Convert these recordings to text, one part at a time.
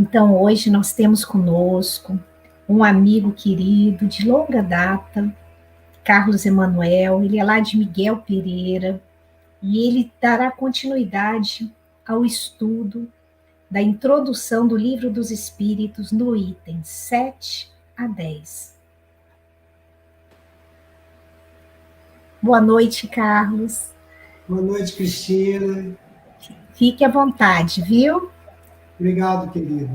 Então, hoje nós temos conosco um amigo querido de longa data, Carlos Emanuel. Ele é lá de Miguel Pereira e ele dará continuidade ao estudo da introdução do Livro dos Espíritos no item 7 a 10. Boa noite, Carlos. Boa noite, Cristina. Fique à vontade, viu? Obrigado, querido.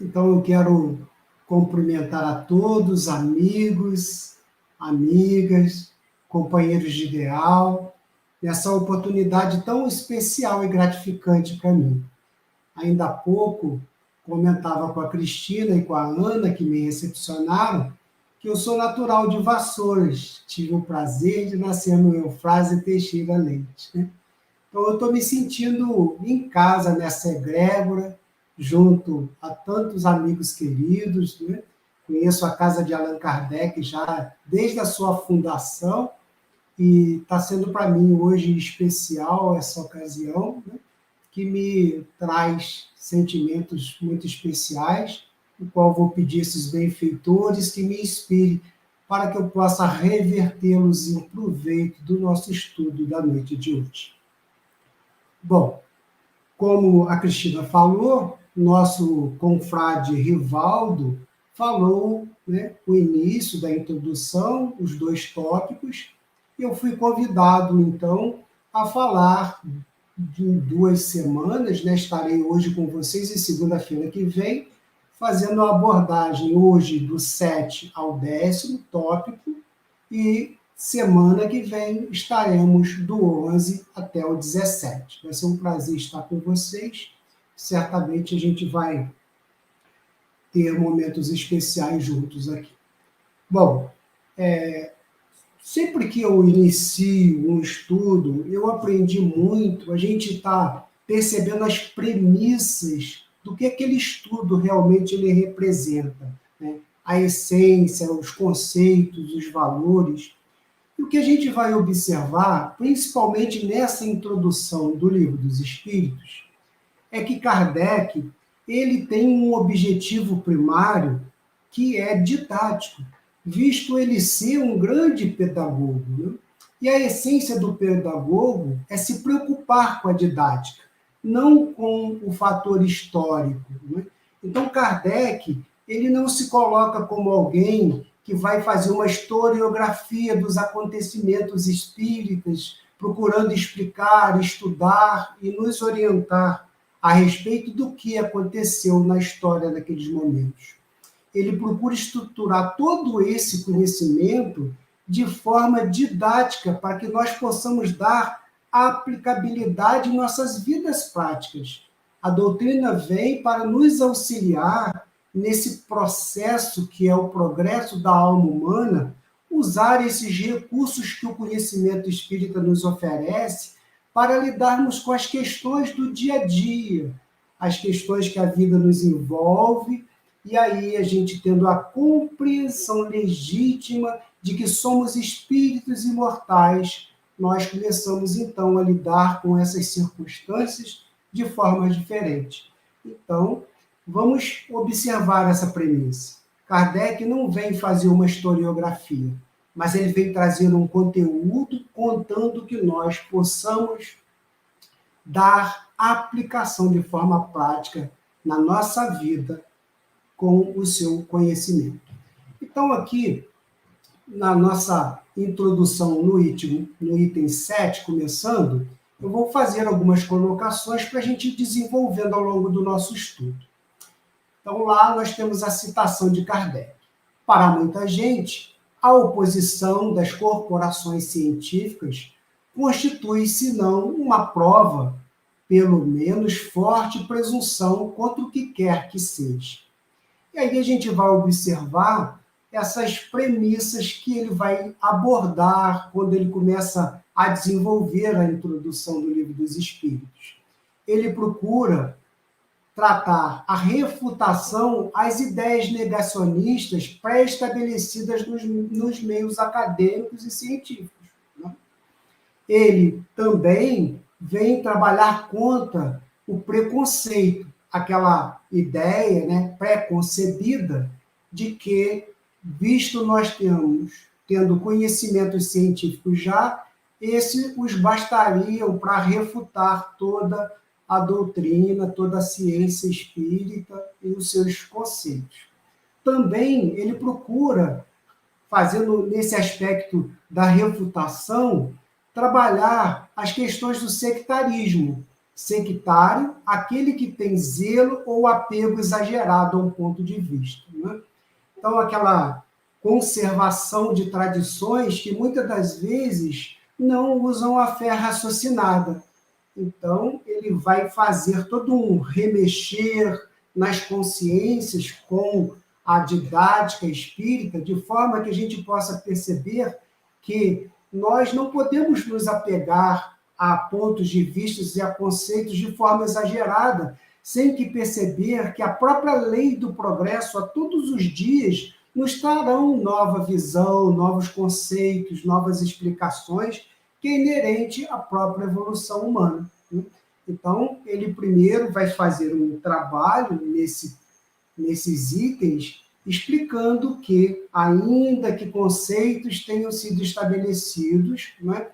Então, eu quero cumprimentar a todos, amigos, amigas, companheiros de ideal, nessa oportunidade tão especial e gratificante para mim. Ainda há pouco, comentava com a Cristina e com a Ana, que me recepcionaram, que eu sou natural de Vassouras. Tive o prazer de nascer no Eufrásia Teixeira Leite, né? Então, eu estou me sentindo em casa nessa egrégora, junto a tantos amigos queridos, né? Conheço a casa de Allan Kardec já desde a sua fundação, e está sendo para mim hoje especial essa ocasião, né? Que me traz sentimentos muito especiais, o qual vou pedir esses benfeitores que me inspirem para que eu possa revertê-los em proveito do nosso estudo da noite de hoje. Bom, como a Cristina falou, nosso confrade Rivaldo falou, né, o início da introdução, os dois tópicos, e eu fui convidado, então, a falar de 2 semanas, né, estarei hoje com vocês e segunda-feira que vem, fazendo a abordagem hoje do 7 ao 10º tópico, e semana que vem estaremos do 11 até o 17. Vai ser um prazer estar com vocês. Certamente a gente vai ter momentos especiais juntos aqui. Bom, sempre que eu inicio um estudo, eu aprendi muito, a gente está percebendo as premissas do que aquele estudo realmente ele representa, né? A essência, os conceitos, os valores. E o que a gente vai observar, principalmente nessa introdução do Livro dos Espíritos, é que Kardec ele tem um objetivo primário que é didático, visto ele ser um grande pedagogo, né? E a essência do pedagogo é se preocupar com a didática, não com o fator histórico, né? Então, Kardec ele não se coloca como alguém que vai fazer uma historiografia dos acontecimentos espíritas, procurando explicar, estudar e nos orientar a respeito do que aconteceu na história naqueles momentos. Ele procura estruturar todo esse conhecimento de forma didática para que nós possamos dar aplicabilidade em nossas vidas práticas. A doutrina vem para nos auxiliar nesse processo que é o progresso da alma humana, usar esses recursos que o conhecimento espírita nos oferece para lidarmos com as questões do dia a dia, as questões que a vida nos envolve, e aí a gente tendo a compreensão legítima de que somos espíritos imortais, nós começamos então a lidar com essas circunstâncias de forma diferente. Então, vamos observar essa premissa. Kardec não vem fazer uma historiografia, mas ele vem trazer um conteúdo contando que nós possamos dar aplicação de forma prática na nossa vida com o seu conhecimento. Então, aqui, na nossa introdução no item 7, começando, eu vou fazer algumas colocações para a gente ir desenvolvendo ao longo do nosso estudo. Então, lá nós temos a citação de Kardec. Para muita gente, a oposição das corporações científicas constitui-se não uma prova, pelo menos forte presunção contra o que quer que seja. E aí a gente vai observar essas premissas que ele vai abordar quando ele começa a desenvolver a introdução do Livro dos Espíritos. Ele procura tratar a refutação às ideias negacionistas pré-estabelecidas nos meios acadêmicos e científicos, né? Ele também vem trabalhar contra o preconceito, aquela ideia, né, pré-concebida de que, visto nós tendo conhecimentos científicos já, esses os bastariam para refutar toda a doutrina, toda a ciência espírita e os seus conceitos. Também ele procura, fazendo nesse aspecto da refutação, trabalhar as questões do sectarismo. Sectário, aquele que tem zelo ou apego exagerado a um ponto de vista. Né? Então, aquela conservação de tradições que muitas das vezes não usam a fé raciocinada. Então, ele vai fazer todo um remexer nas consciências com a didática espírita, de forma que a gente possa perceber que nós não podemos nos apegar a pontos de vista e a conceitos de forma exagerada, sem que perceber que a própria lei do progresso, a todos os dias, nos trarão nova visão, novos conceitos, novas explicações, que é inerente à própria evolução humana. Então, ele primeiro vai fazer um trabalho nesses itens, explicando que, ainda que conceitos tenham sido estabelecidos, né,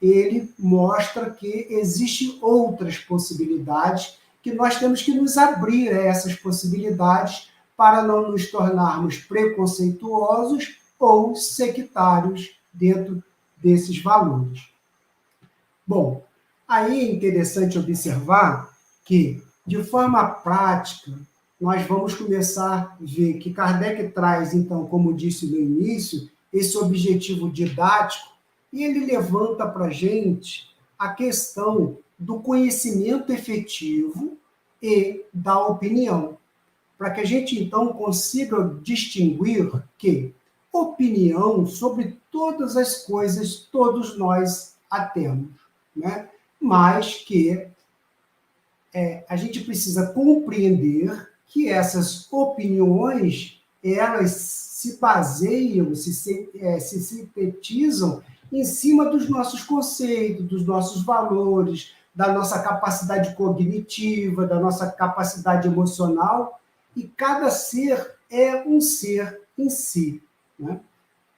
ele mostra que existem outras possibilidades, que nós temos que nos abrir a essas possibilidades para não nos tornarmos preconceituosos ou sectários dentro desses valores. Bom, aí é interessante observar que, de forma prática, nós vamos começar a ver que Kardec traz, então, como disse no início, esse objetivo didático, e ele levanta para a gente a questão do conhecimento efetivo e da opinião, para que a gente, então, consiga distinguir que opinião sobre todas as coisas, todos nós a temos, né? Mas que a gente precisa compreender que essas opiniões, elas se baseiam, se sintetizam em cima dos nossos conceitos, dos nossos valores, da nossa capacidade cognitiva, da nossa capacidade emocional, e cada ser é um ser em si, né?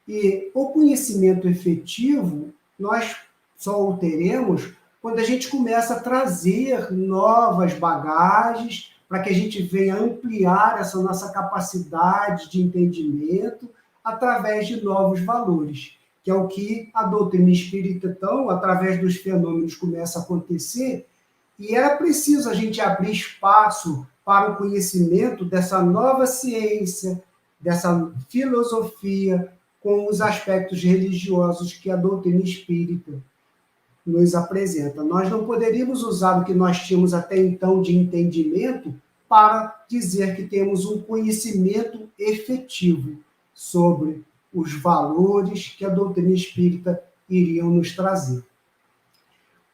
E o conhecimento efetivo, nós só o teremos quando a gente começa a trazer novas bagagens, para que a gente venha ampliar essa nossa capacidade de entendimento através de novos valores, que é o que a doutrina espírita, então, através dos fenômenos, começa a acontecer, e era preciso a gente abrir espaço para o conhecimento dessa nova ciência, dessa filosofia, com os aspectos religiosos que a doutrina espírita nos apresenta. Nós não poderíamos usar o que nós tínhamos até então de entendimento para dizer que temos um conhecimento efetivo sobre os valores que a doutrina espírita iriam nos trazer.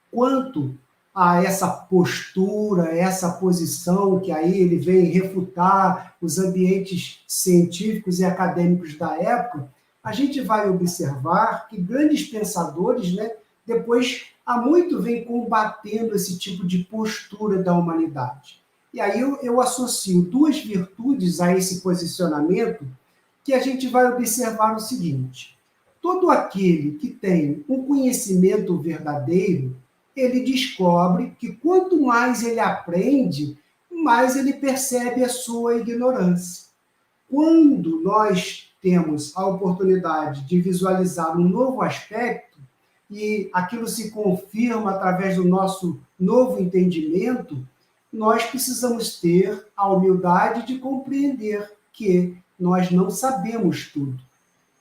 Quanto a essa postura, essa posição que aí ele vem refutar os ambientes científicos e acadêmicos da época, a gente vai observar que grandes pensadores, né, depois há muito vem combatendo esse tipo de postura da humanidade. E aí eu associo duas virtudes a esse posicionamento, que a gente vai observar o seguinte: todo aquele que tem um conhecimento verdadeiro, ele descobre que quanto mais ele aprende, mais ele percebe a sua ignorância. Quando nós temos a oportunidade de visualizar um novo aspecto, e aquilo se confirma através do nosso novo entendimento, nós precisamos ter a humildade de compreender que nós não sabemos tudo.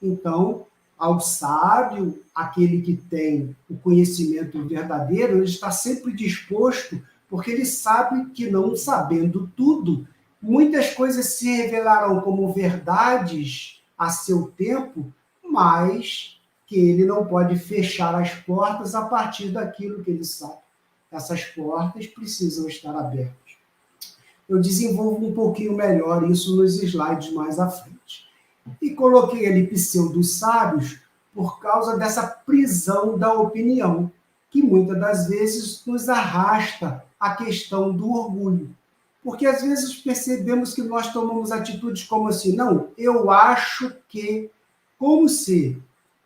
Então, ao sábio, aquele que tem o conhecimento verdadeiro, ele está sempre disposto, porque ele sabe que, não sabendo tudo, muitas coisas se revelarão como verdades a seu tempo, mas que ele não pode fechar as portas a partir daquilo que ele sabe. Essas portas precisam estar abertas. Eu desenvolvo um pouquinho melhor isso nos slides mais à frente. E coloquei ali pseudos sábios por causa dessa prisão da opinião, que muitas das vezes nos arrasta a questão do orgulho. Porque às vezes percebemos que nós tomamos atitudes como assim, não, eu acho que, como se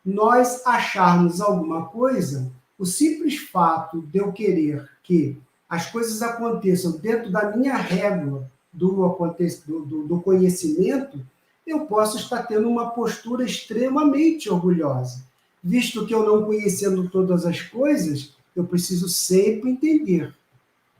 nós acharmos alguma coisa, o simples fato de eu querer que as coisas aconteçam dentro da minha régua do conhecimento, eu posso estar tendo uma postura extremamente orgulhosa. Visto que eu não conhecendo todas as coisas, eu preciso sempre entender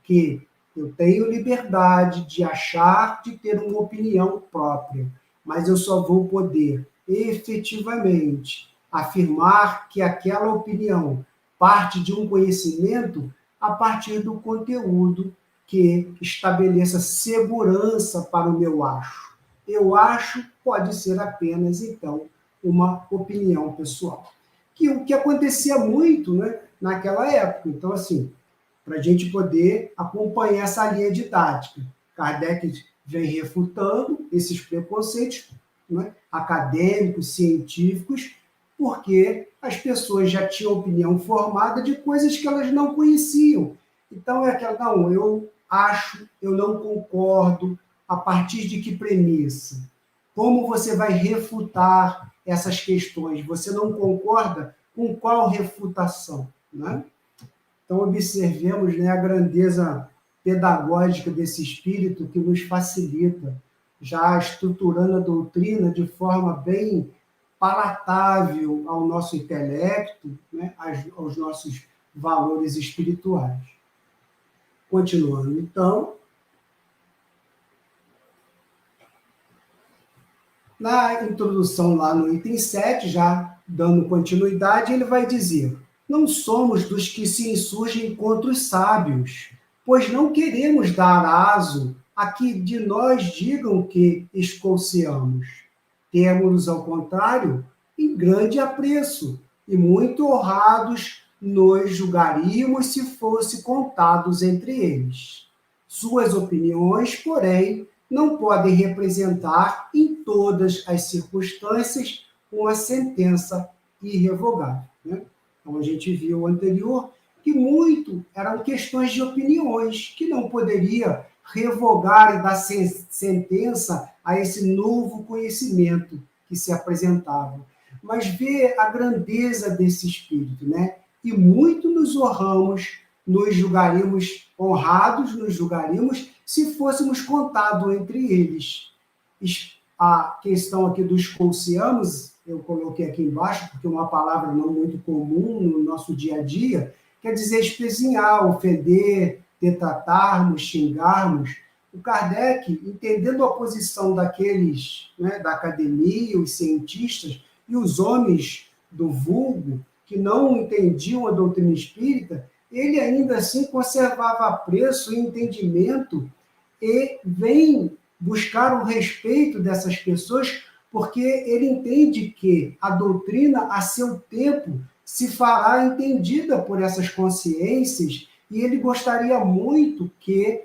que eu tenho liberdade de achar, de ter uma opinião própria, mas eu só vou poder efetivamente afirmar que aquela opinião parte de um conhecimento a partir do conteúdo que estabeleça segurança para o meu acho. Eu acho pode ser apenas, então, uma opinião pessoal. Que o que acontecia muito, né, naquela época. Então, assim, para a gente poder acompanhar essa linha didática. Kardec vem refutando esses preconceitos, né, acadêmicos, científicos, porque as pessoas já tinham opinião formada de coisas que elas não conheciam. Então é aquela, não, eu acho, eu não concordo, a partir de que premissa? Como você vai refutar essas questões? Você não concorda com qual refutação? Né? Então, observemos, né, a grandeza pedagógica desse espírito que nos facilita, já estruturando a doutrina de forma bem palatável ao nosso intelecto, né, aos nossos valores espirituais. Continuando, então, na introdução lá no item 7, já dando continuidade, ele vai dizer: não somos dos que se insurgem contra os sábios, pois não queremos dar aso a que de nós digam que escolceamos. Temos, ao contrário, em grande apreço, e muito honrados nos julgaríamos se fosse contados entre eles. Suas opiniões, porém, não podem representar em todas as circunstâncias uma sentença irrevogável. Né? Então, a gente viu o anterior que muito eram questões de opiniões, que não poderia revogar e dar sentença a esse novo conhecimento que se apresentava. Mas vê a grandeza desse espírito, né? E muito nos honramos, nos julgaríamos honrados, nos julgaríamos se fôssemos contados entre eles. A questão aqui dos escolciamos, eu coloquei aqui embaixo, porque é uma palavra não muito comum no nosso dia a dia, quer dizer espezinhar, ofender, detratarmos, xingarmos. O Kardec, entendendo a posição daqueles, né, da academia, os cientistas e os homens do vulgo, que não entendiam a doutrina espírita, ele ainda assim conservava apreço e entendimento e vem buscar o respeito dessas pessoas, porque ele entende que a doutrina, a seu tempo, se fará entendida por essas consciências, e ele gostaria muito que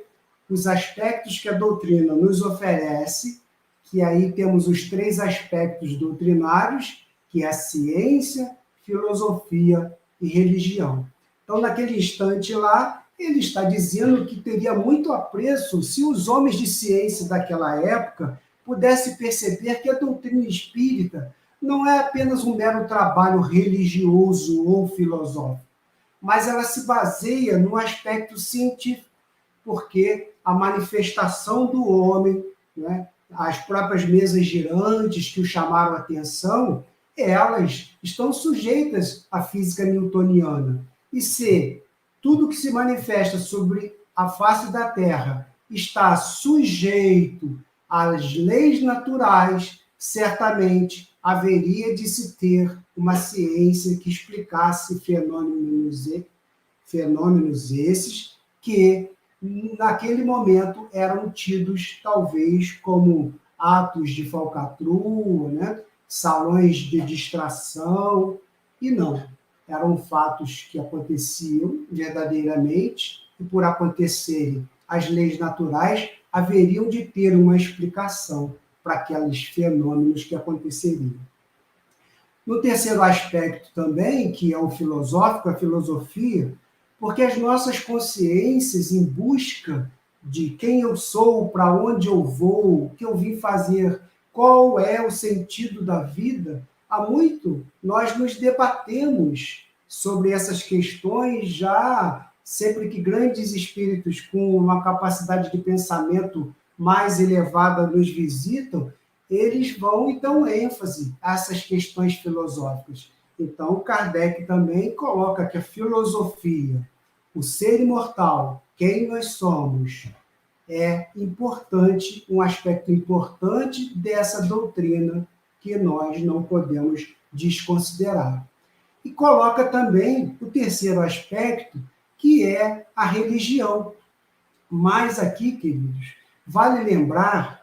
os aspectos que a doutrina nos oferece, que aí temos os 3 aspectos doutrinários, que é a ciência, filosofia e religião. Então, naquele instante lá, ele está dizendo que teria muito apreço se os homens de ciência daquela época pudessem perceber que a doutrina espírita não é apenas um mero trabalho religioso ou filosófico, mas ela se baseia no aspecto científico, porque a manifestação do homem, né, as próprias mesas girantes que o chamaram a atenção, elas estão sujeitas à física newtoniana. E se tudo que se manifesta sobre a face da Terra está sujeito às leis naturais, certamente haveria de se ter uma ciência que explicasse fenômenos esses que, naquele momento, eram tidos, talvez, como atos de falcatrua, né? Salões de distração, e não. Eram fatos que aconteciam verdadeiramente, e por acontecerem as leis naturais, haveriam de ter uma explicação para aqueles fenômenos que aconteceriam. No terceiro aspecto também, que é o filosófico, a filosofia, Porque as nossas consciências, em busca de quem eu sou, para onde eu vou, o que eu vim fazer, qual é o sentido da vida, há muito nós nos debatemos sobre essas questões já sempre que grandes espíritos com uma capacidade de pensamento mais elevada nos visitam, eles vão e dão ênfase a essas questões filosóficas. Então, Kardec também coloca que a filosofia, o ser imortal, quem nós somos, é importante, um aspecto importante dessa doutrina que nós não podemos desconsiderar. E coloca também o terceiro aspecto, que é a religião. Mas aqui, queridos, vale lembrar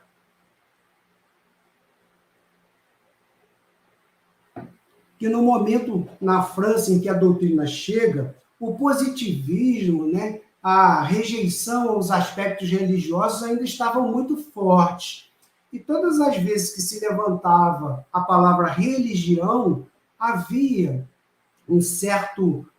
que no momento na França em que a doutrina chega, o positivismo, né, a rejeição aos aspectos religiosos ainda estavam muito fortes. E todas as vezes que se levantava a palavra religião, havia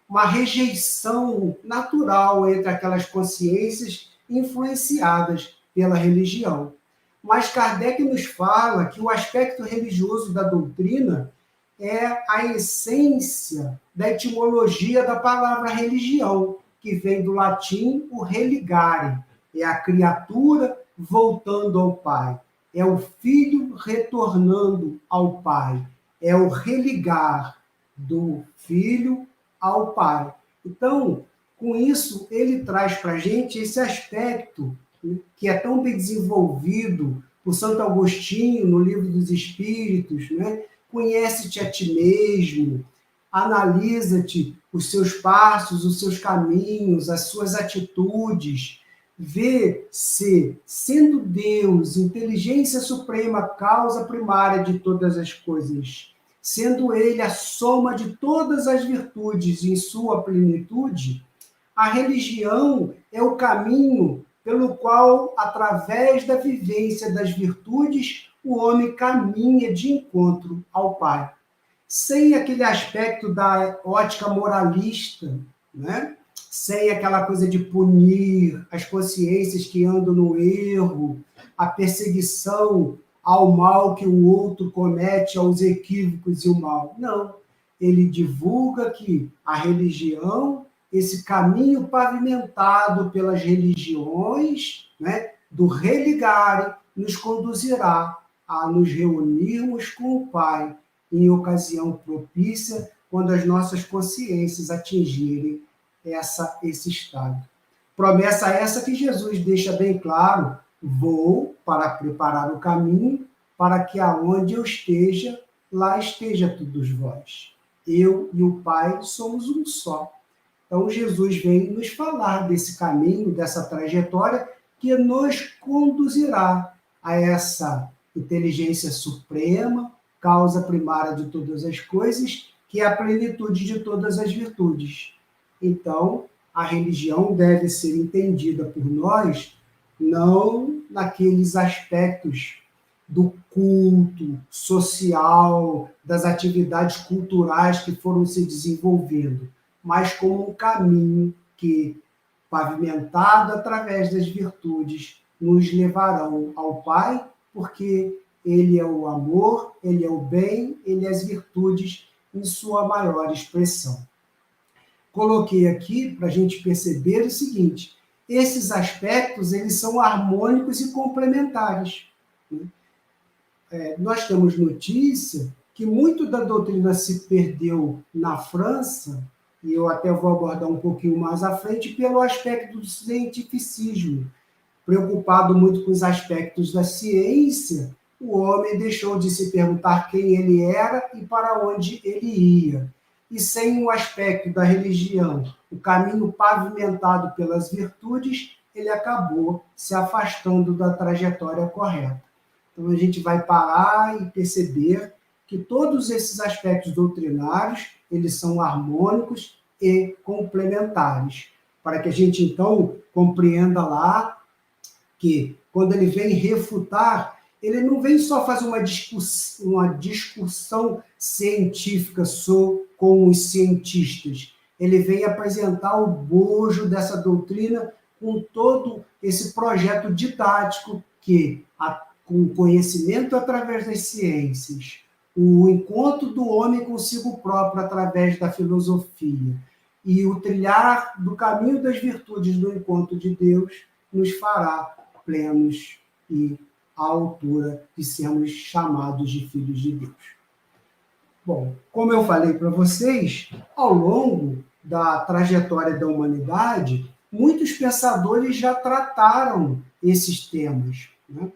uma rejeição natural entre aquelas consciências influenciadas pela religião. Mas Kardec nos fala que o aspecto religioso da doutrina é a essência da etimologia da palavra religião, que vem do latim o religare, é a criatura voltando ao Pai, é o filho retornando ao Pai, é o religar do filho ao Pai. Então, com isso, ele traz para a gente esse aspecto que é tão bem desenvolvido por Santo Agostinho no Livro dos Espíritos, né? Conhece-te a ti mesmo, analisa-te os seus passos, os seus caminhos, as suas atitudes, vê se, sendo Deus, inteligência suprema, causa primária de todas as coisas, sendo ele a soma de todas as virtudes em sua plenitude, a religião é o caminho pelo qual, através da vivência das virtudes, o homem caminha de encontro ao Pai. Sem aquele aspecto da ótica moralista, né? Sem aquela coisa de punir as consciências que andam no erro, a perseguição ao mal que o outro comete, aos equívocos e o mal. Não. Ele divulga que a religião, esse caminho pavimentado pelas religiões, né, do religare, nos conduzirá a nos reunirmos com o Pai em ocasião propícia, quando as nossas consciências atingirem esse estado. Promessa essa que Jesus deixa bem claro: vou para preparar o caminho, para que aonde eu esteja, lá esteja todos vós. Eu e o Pai somos um só. Então, Jesus vem nos falar desse caminho, dessa trajetória, que nos conduzirá a essa inteligência suprema, causa primária de todas as coisas, que é a plenitude de todas as virtudes. Então, a religião deve ser entendida por nós não naqueles aspectos do culto social, das atividades culturais que foram se desenvolvendo, mas como um caminho que, pavimentado através das virtudes, nos levarão ao Pai, porque ele é o amor, ele é o bem, ele é as virtudes em sua maior expressão. Coloquei aqui para a gente perceber o seguinte: esses aspectos eles são harmônicos e complementares. Nós temos notícia que muito da doutrina se perdeu na França, e eu até vou abordar um pouquinho mais à frente, pelo aspecto do cientificismo. Preocupado muito com os aspectos da ciência, o homem deixou de se perguntar quem ele era e para onde ele ia. E sem o aspecto da religião, o caminho pavimentado pelas virtudes, ele acabou se afastando da trajetória correta. Então, a gente vai parar e perceber que todos esses aspectos doutrinários, eles são harmônicos e complementares, para que a gente, então, compreenda lá que, quando ele vem refutar, ele não vem só fazer uma discussão científica com os cientistas. ele vem apresentar o bojo dessa doutrina com todo esse projeto didático que, com o conhecimento através das ciências, o encontro do homem consigo próprio através da filosofia e o trilhar do caminho das virtudes do encontro de Deus, nos fará plenos e à altura de sermos chamados de filhos de Deus. Bom, como eu falei para vocês, ao longo da trajetória da humanidade, muitos pensadores já trataram esses temas, né?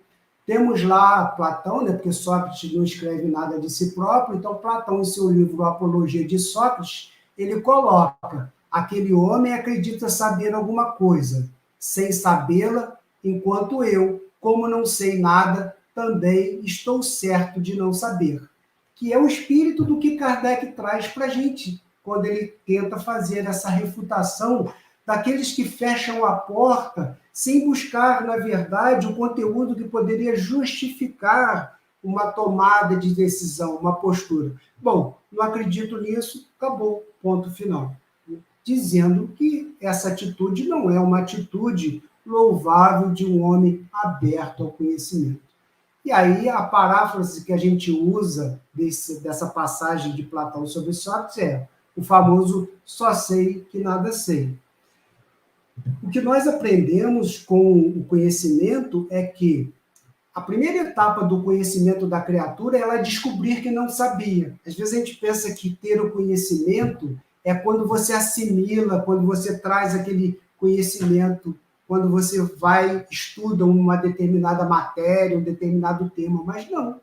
Temos lá Platão, né, porque Sócrates não escreve nada de si próprio, então Platão, em seu livro Apologia de Sócrates, ele coloca: aquele homem acredita saber alguma coisa, sem sabê-la, enquanto eu, como não sei nada, também estou certo de não saber. Que é o espírito do que Kardec traz para a gente, quando ele tenta fazer essa refutação daqueles que fecham a porta sem buscar, na verdade, o conteúdo que poderia justificar uma tomada de decisão, uma postura. Bom, não acredito nisso, acabou, ponto final. Dizendo que essa atitude não é uma atitude louvável de um homem aberto ao conhecimento. E aí a paráfrase que a gente usa dessa passagem de Platão sobre Sócrates é o famoso só sei que nada sei. O que nós aprendemos com o conhecimento é que a primeira etapa do conhecimento da criatura é ela descobrir que não sabia. Às vezes a gente pensa que ter o conhecimento é quando você assimila, quando você traz aquele conhecimento, quando você vai, estuda uma determinada matéria, um determinado tema, mas não.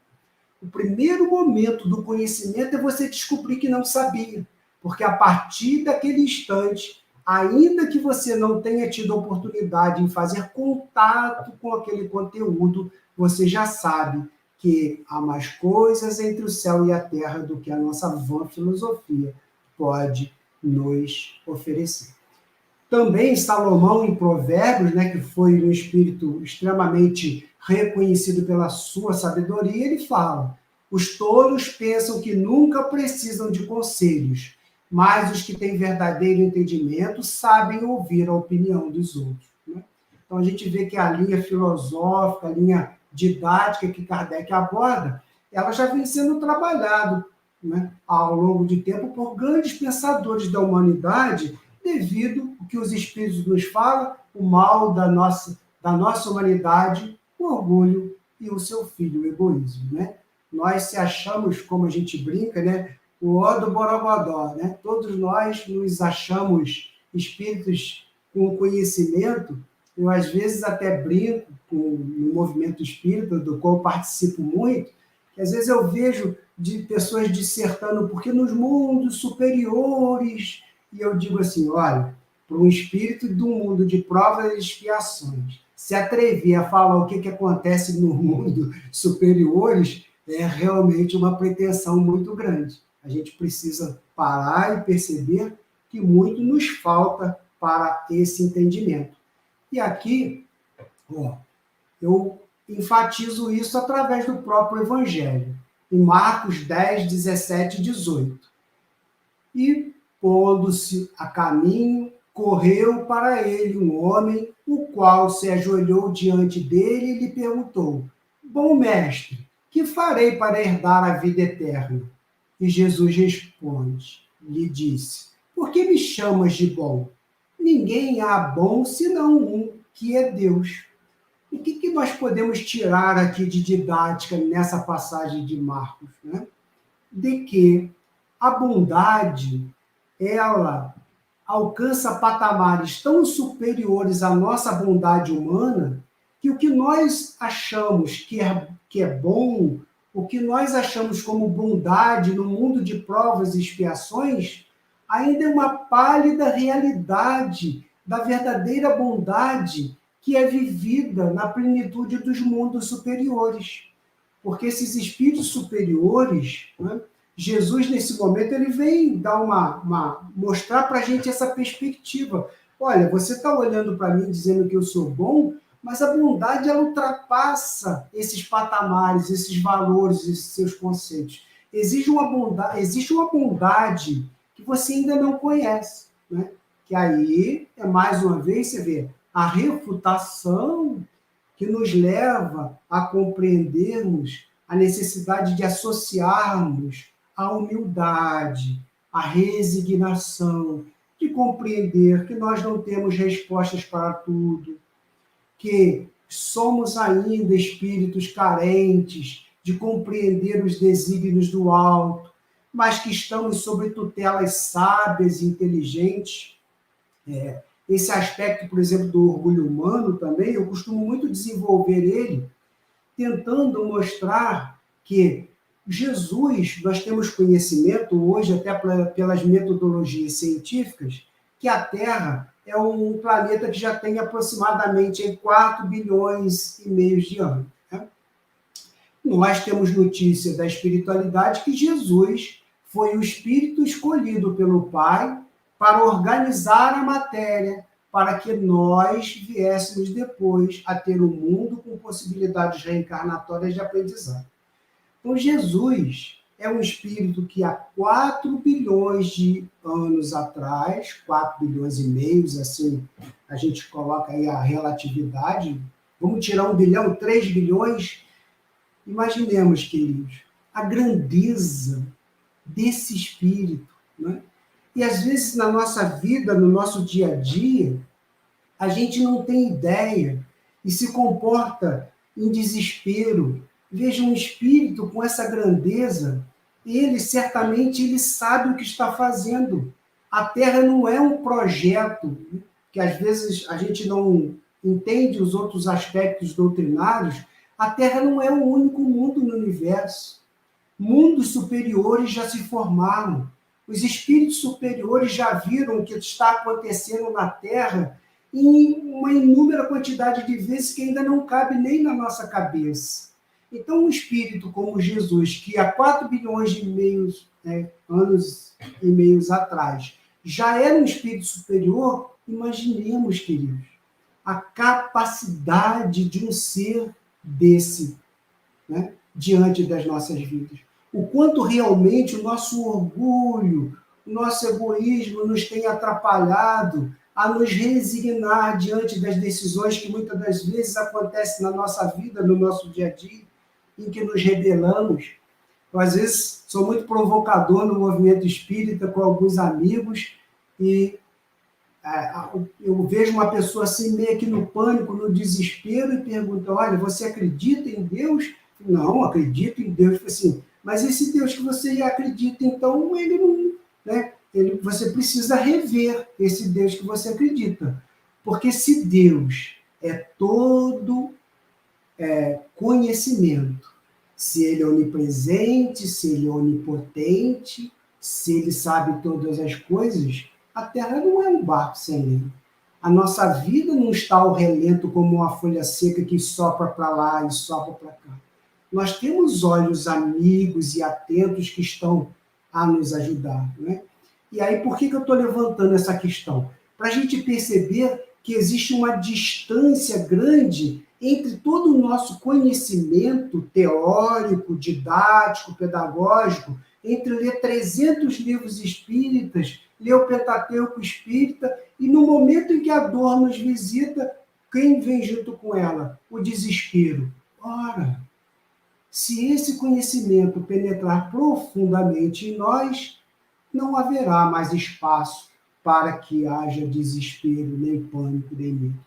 O primeiro momento do conhecimento é você descobrir que não sabia, porque a partir daquele instante, ainda que você não tenha tido a oportunidade em fazer contato com aquele conteúdo, você já sabe que há mais coisas entre o céu e a terra do que a nossa vã filosofia pode nos oferecer. Também Salomão, em Provérbios, né, que foi um espírito extremamente reconhecido pela sua sabedoria, ele fala: os tolos pensam que nunca precisam de conselhos, mas os que têm verdadeiro entendimento sabem ouvir a opinião dos outros, né? Então a gente vê que a linha filosófica, a linha didática que Kardec aborda, ela já vem sendo trabalhada, né, ao longo de tempo por grandes pensadores da humanidade, devido ao que os espíritos nos falam, o mal da nossa humanidade, o orgulho e o seu filho, o egoísmo, né? Nós se achamos, como a gente brinca, né, o ó do Borogodó, né? Todos nós nos achamos espíritos com conhecimento. Eu, às vezes, até brinco no movimento espírita, do qual participo muito, que às vezes eu vejo de pessoas dissertando, porque nos mundos superiores, e eu digo assim, olha, para um espírito do mundo de provas e expiações, se atrever a falar o que acontece no mundo superiores, é realmente uma pretensão muito grande. A gente precisa parar e perceber que muito nos falta para esse entendimento. E aqui, ó, eu enfatizo isso através do próprio Evangelho, em Marcos 10, 17 e 18. E, pondo-se a caminho, correu para ele um homem, o qual se ajoelhou diante dele e lhe perguntou: bom mestre, que farei para herdar a vida eterna? E Jesus lhe disse: por que me chamas de bom? Ninguém há bom senão um, que é Deus. E o que nós podemos tirar aqui de didática nessa passagem de Marcos, né? De que a bondade, ela alcança patamares tão superiores à nossa bondade humana, que o que nós achamos que é bom, o que nós achamos como bondade no mundo de provas e expiações, ainda é uma pálida realidade da verdadeira bondade que é vivida na plenitude dos mundos superiores. Porque esses espíritos superiores, né, Jesus, nesse momento, ele vem dar mostrar para a gente essa perspectiva. Olha, você está olhando para mim dizendo que eu sou bom, mas a bondade, ela ultrapassa esses patamares, esses valores, esses seus conceitos. Existe uma bondade que você ainda não conhece. né? Que aí é mais uma vez, você vê, a refutação que nos leva a compreendermos a necessidade de associarmos a humildade, a resignação, de compreender que nós não temos respostas para tudo, que somos ainda espíritos carentes de compreender os desígnios do alto, mas que estamos sob tutelas sábias e inteligentes. Esse aspecto, por exemplo, do orgulho humano também, eu costumo muito desenvolver ele, tentando mostrar que Jesus, nós temos conhecimento hoje, até pelas metodologias científicas, que a Terra é um planeta que já tem aproximadamente 4 bilhões e meio de anos. Né? Nós temos notícia da espiritualidade que Jesus foi o espírito escolhido pelo Pai para organizar a matéria, para que nós viéssemos depois a ter um mundo com possibilidades reencarnatórias de aprendizado. Então, Jesus é um espírito que há 4 bilhões de anos atrás, 4 bilhões e meio, assim, a gente coloca aí a relatividade, vamos tirar 1 bilhão, 3 bilhões, imaginemos, queridos, a grandeza desse espírito, né? E às vezes na nossa vida, no nosso dia a dia, a gente não tem ideia e se comporta em desespero. Veja um espírito com essa grandeza, ele certamente ele sabe o que está fazendo. A Terra não é um projeto, que às vezes a gente não entende os outros aspectos doutrinários. A Terra não é o único mundo no universo. Mundos superiores já se formaram. Os espíritos superiores já viram o que está acontecendo na Terra em uma inúmera quantidade de vezes que ainda não cabe nem na nossa cabeça. Então, um espírito como Jesus, que há 4 bilhões e meio, anos e meios atrás, já era um espírito superior, imaginemos, queridos, a capacidade de um ser desse, né, diante das nossas vidas. O quanto realmente o nosso orgulho, o nosso egoísmo nos tem atrapalhado a nos resignar diante das decisões que muitas das vezes acontecem na nossa vida, no nosso dia a dia, em que nos rebelamos. Eu, às vezes, sou muito provocador no movimento espírita com alguns amigos e eu vejo uma pessoa assim, meio que no pânico, no desespero, e pergunto, olha, você acredita em Deus? Não, acredito em Deus. Assim, mas esse Deus que você acredita, então, ele não... Né? Você precisa rever esse Deus que você acredita. Porque se Deus é todo conhecimento, se ele é onipresente, se ele é onipotente, se ele sabe todas as coisas, a Terra não é um barco sem leme. A nossa vida não está ao relento como uma folha seca que sopra para lá e sopra para cá. Nós temos olhos amigos e atentos que estão a nos ajudar, né? E aí, por que eu estou levantando essa questão? Para a gente perceber que existe uma distância grande entre todo o nosso conhecimento teórico, didático, pedagógico, entre ler 300 livros espíritas, ler o Pentateuco espírita, e no momento em que a dor nos visita, quem vem junto com ela? O desespero. Ora, se esse conhecimento penetrar profundamente em nós, não haverá mais espaço para que haja desespero, nem pânico, nem medo.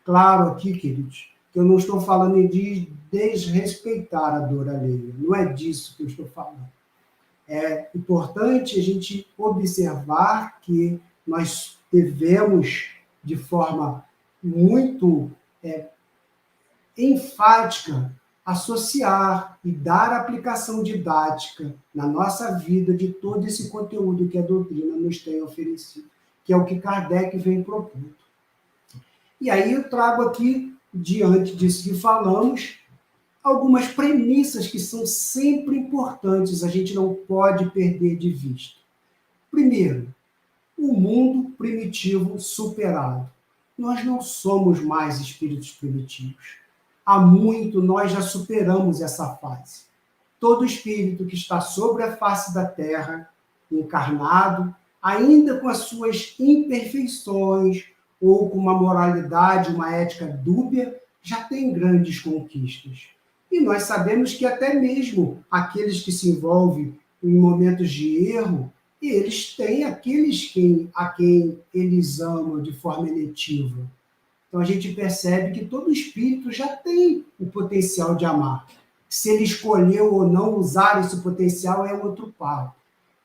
Claro aqui, queridos, que eu não estou falando de desrespeitar a dor alheia. Não é disso que eu estou falando. É importante a gente observar que nós devemos, de forma muito enfática, associar e dar aplicação didática na nossa vida de todo esse conteúdo que a doutrina nos tem oferecido, que é o que Kardec vem propondo. E aí eu trago aqui, diante disso que falamos, algumas premissas que são sempre importantes, a gente não pode perder de vista. Primeiro, o mundo primitivo superado. Nós não somos mais espíritos primitivos. Há muito nós já superamos essa fase. Todo espírito que está sobre a face da Terra, encarnado, ainda com as suas imperfeições, ou com uma moralidade, uma ética dúbia, já tem grandes conquistas. E nós sabemos que até mesmo aqueles que se envolvem em momentos de erro, eles têm aqueles a quem eles amam de forma eletiva. Então a gente percebe que todo espírito já tem o potencial de amar. Se ele escolheu ou não usar esse potencial é outro papo.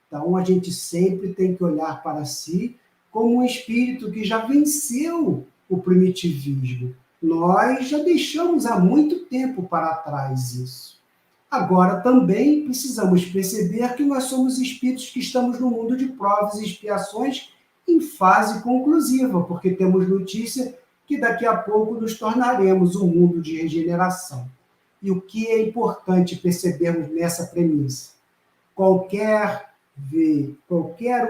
Então a gente sempre tem que olhar para si como um espírito que já venceu o primitivismo. Nós já deixamos há muito tempo para trás isso. Agora também precisamos perceber que nós somos espíritos que estamos no mundo de provas e expiações em fase conclusiva, porque temos notícia que daqui a pouco nos tornaremos um mundo de regeneração. E o que é importante percebermos nessa premissa? Qualquer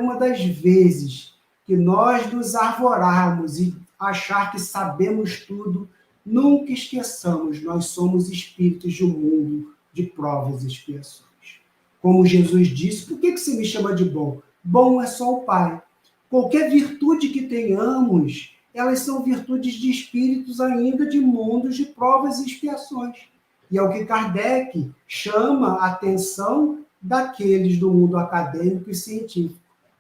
uma das vezes que nós nos arvorarmos e achar que sabemos tudo, nunca esqueçamos, nós somos espíritos de um mundo de provas e expiações. Como Jesus disse, por que você me chama de bom? Bom é só o Pai. Qualquer virtude que tenhamos, elas são virtudes de espíritos ainda de mundos de provas e expiações. E é o que Kardec chama a atenção daqueles do mundo acadêmico e científico.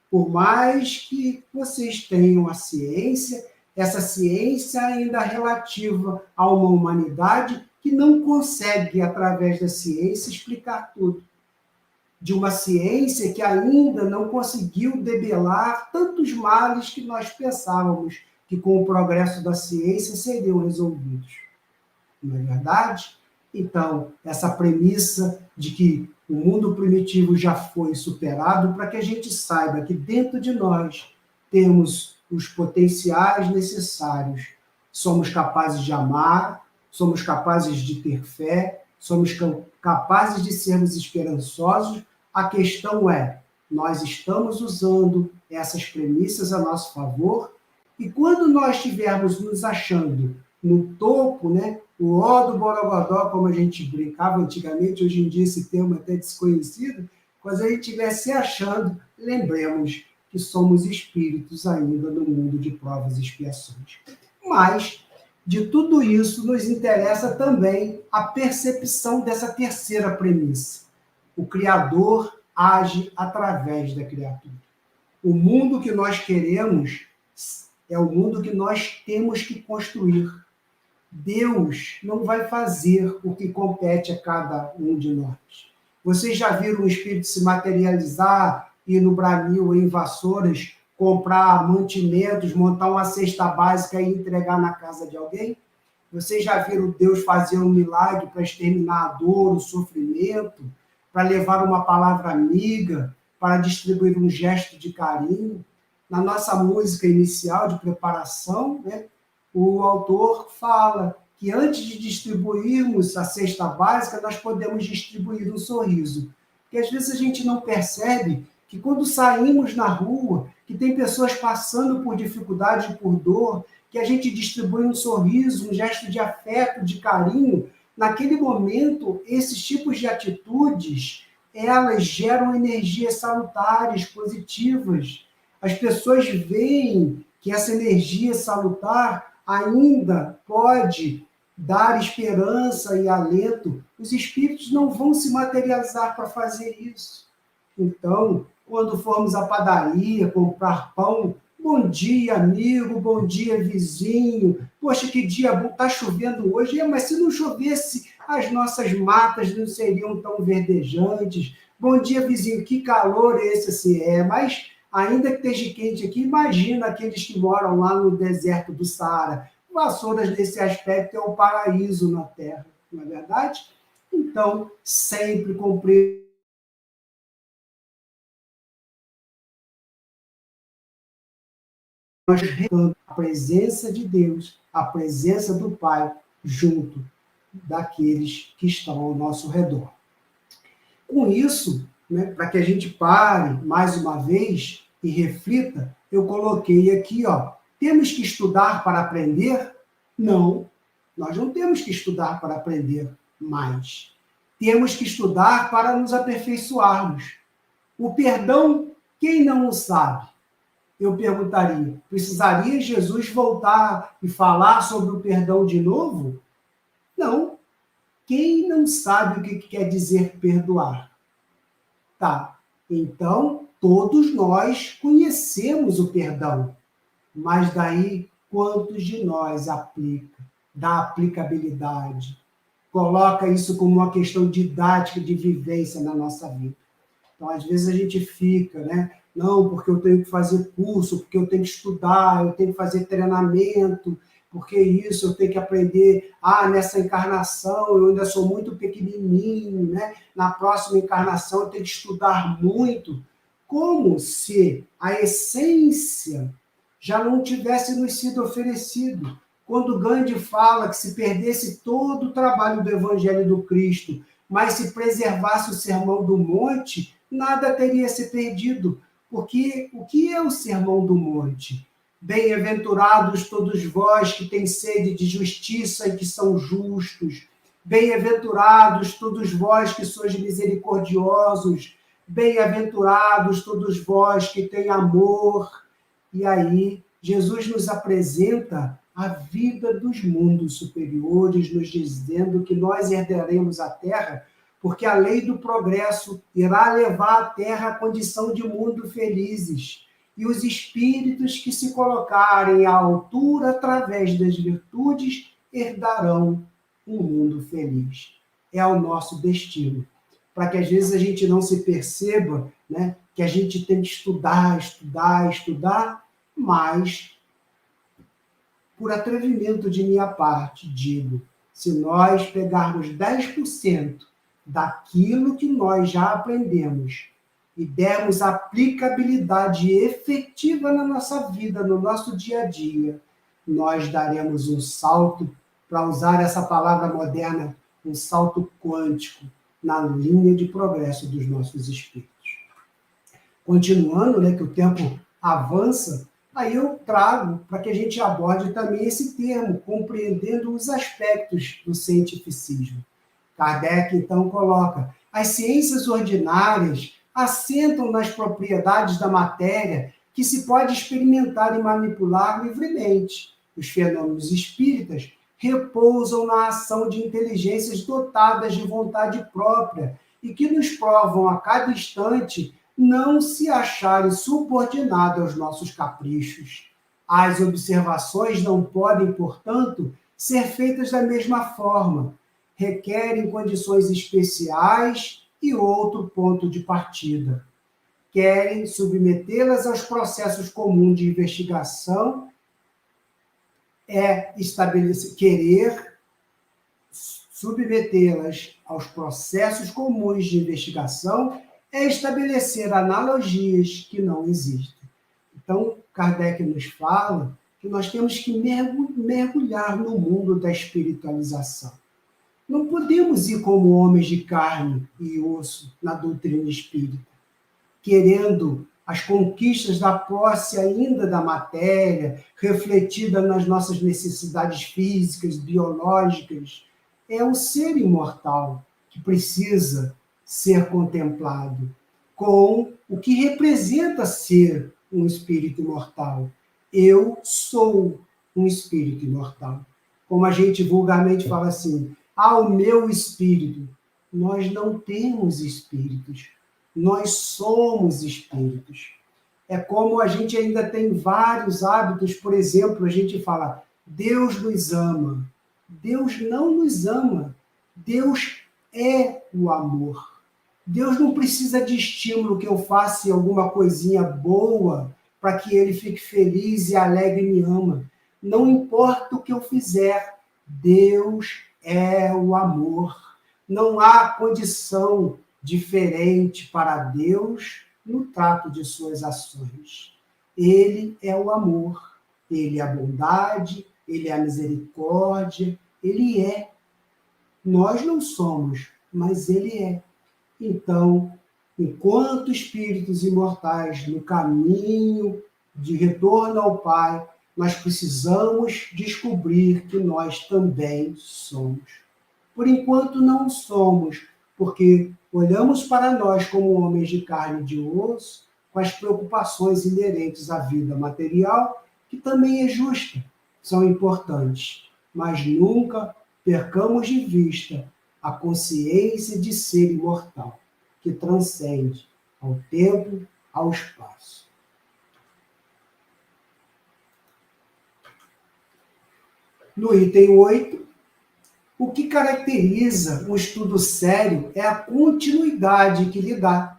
Por mais que vocês tenham a ciência, essa ciência ainda relativa a uma humanidade que não consegue, através da ciência, explicar tudo. De uma ciência que ainda não conseguiu debelar tantos males que nós pensávamos que, com o progresso da ciência, seriam resolvidos. Não é verdade? Então, essa premissa de que o mundo primitivo já foi superado, para que a gente saiba que dentro de nós temos os potenciais necessários. Somos capazes de amar, somos capazes de ter fé, somos capazes de sermos esperançosos. A questão é, nós estamos usando essas premissas a nosso favor? E quando nós estivermos nos achando no topo, né, o ó do Borogodó, como a gente brincava antigamente, hoje em dia esse termo é até desconhecido, quando a gente estiver se achando, lembremos que somos espíritos ainda no mundo de provas e expiações. Mas, de tudo isso, nos interessa também a percepção dessa terceira premissa. O Criador age através da criatura. O mundo que nós queremos é o mundo que nós temos que construir. Deus não vai fazer o que compete a cada um de nós. Vocês já viram um espírito se materializar, ir no Brasil, em Vassouras, comprar mantimentos, montar uma cesta básica e entregar na casa de alguém? Vocês já viram Deus fazer um milagre para exterminar a dor, o sofrimento, para levar uma palavra amiga, para distribuir um gesto de carinho? Na nossa música inicial de preparação, né, o autor fala que antes de distribuirmos a cesta básica, nós podemos distribuir um sorriso. Porque às vezes a gente não percebe que quando saímos na rua, que tem pessoas passando por dificuldade e por dor, que a gente distribui um sorriso, um gesto de afeto, de carinho, naquele momento, esses tipos de atitudes, elas geram energias salutares, positivas. As pessoas veem que essa energia salutar ainda pode dar esperança e alento. Os espíritos não vão se materializar para fazer isso. Então, quando formos à padaria comprar pão, bom dia, amigo, bom dia, vizinho. Poxa, que dia bom, está chovendo hoje. Mas se não chovesse, as nossas matas não seriam tão verdejantes. Bom dia, vizinho, que calor esse assim é. Mas, ainda que esteja quente aqui, imagina aqueles que moram lá no deserto do Saara. Vassouras, nesse aspecto, é um paraíso na Terra, não é verdade? Então, sempre compreender a presença de Deus, a presença do Pai, junto daqueles que estão ao nosso redor. Com isso, né, para que a gente pare mais uma vez e reflita, eu coloquei aqui, temos que estudar para aprender? Não, nós não temos que estudar para aprender mais. Temos que estudar para nos aperfeiçoarmos. O perdão, quem não o sabe? eu perguntaria, precisaria Jesus voltar e falar sobre o perdão de novo? Não. Quem não sabe o que quer dizer perdoar? Tá, então todos nós conhecemos o perdão, mas daí quantos de nós aplica, dá aplicabilidade, coloca isso como uma questão didática de vivência na nossa vida? Então, às vezes a gente fica, né? Não, porque eu tenho que fazer curso, porque eu tenho que estudar, eu tenho que fazer treinamento, porque isso eu tenho que aprender. Ah, nessa encarnação eu ainda sou muito pequenininho, né? Na próxima encarnação eu tenho que estudar muito. Como se a essência já não tivesse nos sido oferecido. Quando Gandhi fala que se perdesse todo o trabalho do Evangelho do Cristo, mas se preservasse o Sermão do Monte, nada teria se perdido. Porque o que é o Sermão do Monte? Bem-aventurados todos vós que têm sede de justiça e que são justos. Bem-aventurados todos vós que sois misericordiosos. Bem-aventurados todos vós que têm amor. E aí, Jesus nos apresenta a vida dos mundos superiores, nos dizendo que nós herdaremos a Terra, porque a lei do progresso irá levar a Terra à condição de mundo felizes. E os espíritos que se colocarem à altura através das virtudes herdarão um mundo feliz. É o nosso destino. Para que às vezes a gente não se perceba, né, que a gente tem que estudar, estudar, estudar, mas, por atrevimento de minha parte, digo, se nós pegarmos 10% daquilo que nós já aprendemos e dermos aplicabilidade efetiva na nossa vida, no nosso dia a dia, nós daremos um salto, para usar essa palavra moderna, um salto quântico na linha de progresso dos nossos espíritos. Continuando, né, que o tempo avança, aí eu trago para que a gente aborde também esse termo, compreendendo os aspectos do cientificismo. Kardec, então, coloca: as ciências ordinárias assentam nas propriedades da matéria que se pode experimentar e manipular livremente. Os fenômenos espíritas repousam na ação de inteligências dotadas de vontade própria e que nos provam a cada instante não se acharem subordinados aos nossos caprichos. As observações não podem, portanto, ser feitas da mesma forma, requerem condições especiais e outro ponto de partida. Querem submetê-las aos processos comuns de investigação, querer submetê-las aos processos comuns de investigação é estabelecer analogias que não existem. Então, Kardec nos fala que nós temos que mergulhar no mundo da espiritualização. Não podemos ir como homens de carne e osso na doutrina espírita, querendo as conquistas da posse ainda da matéria, refletida nas nossas necessidades físicas, biológicas. É o ser imortal que precisa ser contemplado com o que representa ser um espírito imortal. Eu sou um espírito imortal. Como a gente vulgarmente fala assim, o meu espírito. Nós não temos espíritos. Nós somos espíritos. É como a gente ainda tem vários hábitos, por exemplo, a gente fala, Deus nos ama. Deus não nos ama. Deus é o amor. Deus não precisa de estímulo que eu faça alguma coisinha boa para que ele fique feliz e alegre e me ama. Não importa o que eu fizer, Deus é o amor. Não há condição diferente para Deus no trato de suas ações. Ele é o amor, ele é a bondade, ele é a misericórdia, ele é. Nós não somos, mas ele é. Então, enquanto espíritos imortais no caminho de retorno ao Pai, nós precisamos descobrir que nós também somos. Por enquanto não somos, porque olhamos para nós como homens de carne e de osso, com com as preocupações inerentes à vida material, que também é justa, são importantes, mas nunca percamos de vista a consciência de ser imortal, que transcende ao tempo, ao espaço. No item 8, o que caracteriza um estudo sério é a continuidade que lhe dá.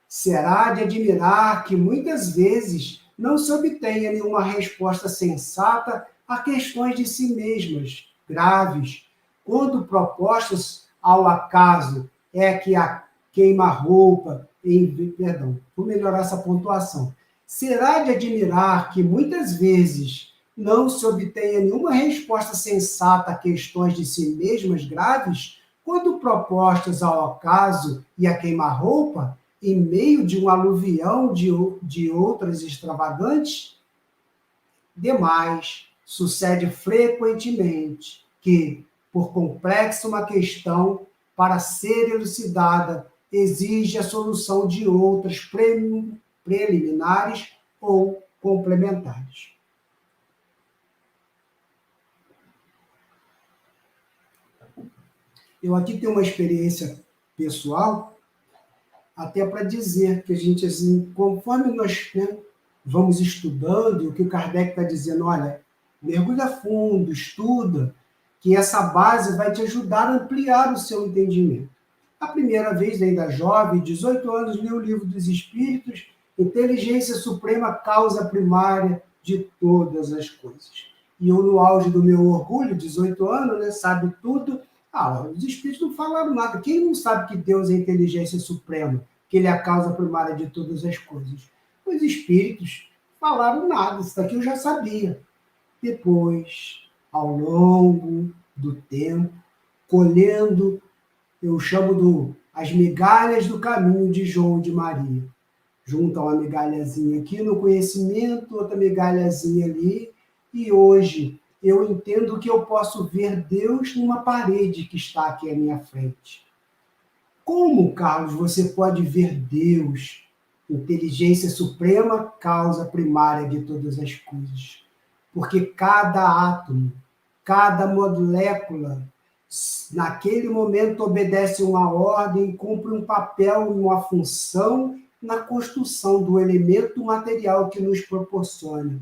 Será de admirar que muitas vezes não se obtenha nenhuma resposta sensata a questões de si mesmas, graves, quando propostas ao acaso é que a queima-roupa, perdão, vou melhorar essa pontuação. Será de admirar que muitas vezes não se obtenha nenhuma resposta sensata a questões de si mesmas graves, quando propostas ao acaso e a queima-roupa, em meio de um aluvião de outras extravagantes? Demais, sucede frequentemente que, por complexa uma questão, para ser elucidada, exige a solução de outras preliminares ou complementares. Eu aqui tenho uma experiência pessoal, até para dizer que a gente, assim, conforme nós vamos estudando, e o que o Kardec está dizendo, olha, mergulha fundo, estuda, que essa base vai te ajudar a ampliar o seu entendimento. A primeira vez, ainda jovem, 18 anos, li o Livro dos Espíritos, Inteligência Suprema, Causa Primária de Todas as Coisas. E eu, no auge do meu orgulho, 18 anos, sabe tudo. Os Espíritos não falaram nada. Quem não sabe que Deus é a inteligência suprema, que Ele é a causa primária de todas as coisas? Os Espíritos falaram nada, isso daqui eu já sabia. Depois, ao longo do tempo, colhendo, eu chamo as migalhas do caminho de João e de Maria. Junta uma migalhazinha aqui no conhecimento, outra migalhazinha ali, e hoje eu entendo que eu posso ver Deus numa parede que está aqui à minha frente. Como, Carlos, você pode ver Deus, inteligência suprema, causa primária de todas as coisas? Porque cada átomo, cada molécula, naquele momento obedece uma ordem, cumpre um papel, uma função na construção do elemento material que nos proporciona.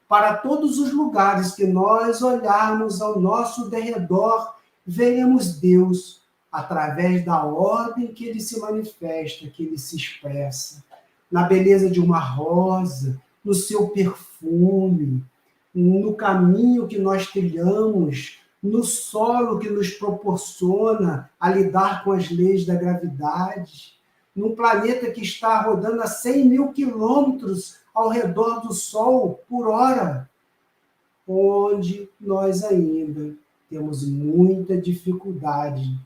Para todos os lugares que nós olharmos ao nosso derredor, veremos Deus através da ordem que Ele se manifesta, que Ele se expressa. Na beleza de uma rosa, no seu perfume, no caminho que nós trilhamos, no solo que nos proporciona a lidar com as leis da gravidade, num planeta que está rodando a 100 mil quilômetros ao redor do Sol por hora, onde nós ainda temos muita dificuldade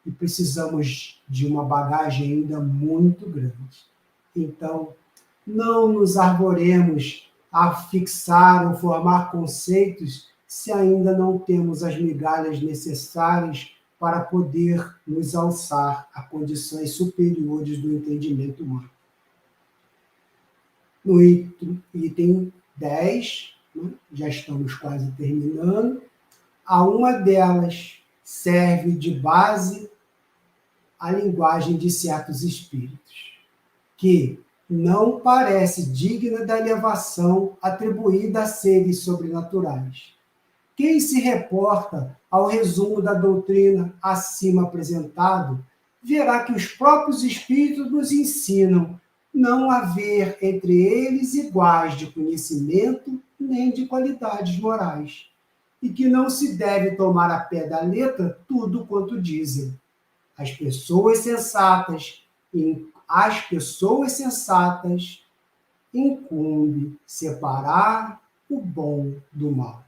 e precisamos de uma bagagem ainda muito grande. Então, não nos arvoremos a fixar ou formar conceitos se ainda não temos as migalhas necessárias para poder nos alçar a condições superiores do entendimento humano. No item 10, já estamos quase terminando, a uma delas serve de base a linguagem de certos espíritos, que não parece digna da elevação atribuída a seres sobrenaturais. Quem se reporta ao resumo da doutrina acima apresentado, verá que os próprios espíritos nos ensinam não haver entre eles iguais de conhecimento nem de qualidades morais, e que não se deve tomar a pé da letra tudo quanto dizem. As pessoas sensatas incumbe separar o bom do mal.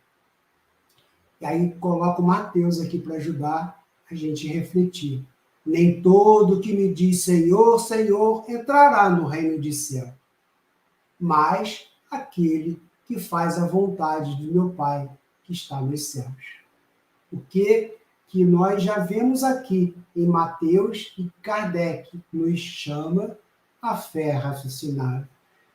E aí coloco o Mateus aqui para ajudar a gente a refletir. Nem todo que me diz Senhor, Senhor, entrará no reino de céu, mas aquele que faz a vontade do meu Pai que está nos céus. O que nós já vemos aqui em Mateus, e Kardec nos chama a fé raciocinada,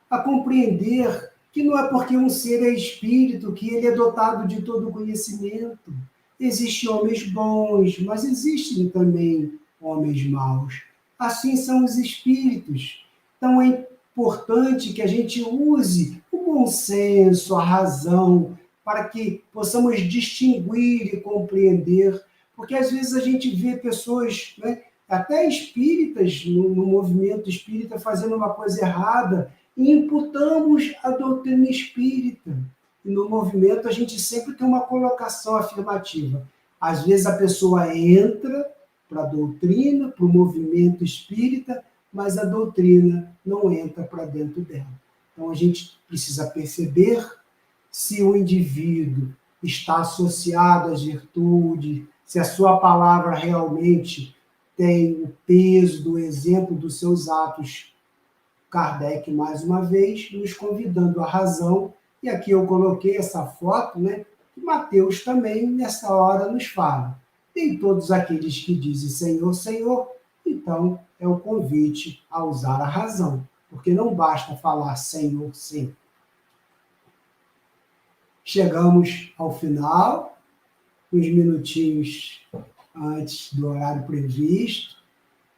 a compreender que não é porque um ser é espírito que ele é dotado de todo o conhecimento. Existem homens bons, mas existem também homens maus. Assim são os espíritos. Então é importante que a gente use o bom senso, a razão, para que possamos distinguir e compreender, porque às vezes a gente vê pessoas, né, até espíritas, no movimento espírita, fazendo uma coisa errada, e imputamos a doutrina espírita. E no movimento a gente sempre tem uma colocação afirmativa. Às vezes a pessoa entra para a doutrina, para o movimento espírita, mas a doutrina não entra para dentro dela. Então a gente precisa perceber se o indivíduo está associado às virtudes, se a sua palavra realmente tem o peso do exemplo dos seus atos. Kardec, mais uma vez, nos convidando à razão, e aqui eu coloquei essa foto, né, que Mateus também, nessa hora, nos fala. Tem todos aqueles que dizem Senhor, Senhor, então é o convite a usar a razão, porque não basta falar Senhor, Senhor. Chegamos ao final, uns minutinhos antes do horário previsto,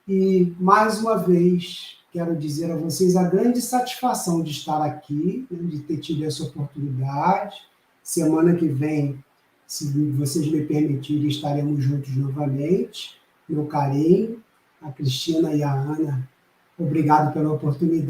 e, mais uma vez, quero dizer a vocês a grande satisfação de estar aqui, né, de ter tido essa oportunidade. Semana que vem, se vocês me permitirem, estaremos juntos novamente. Meu carinho, a Cristina e a Ana, obrigado pela oportunidade.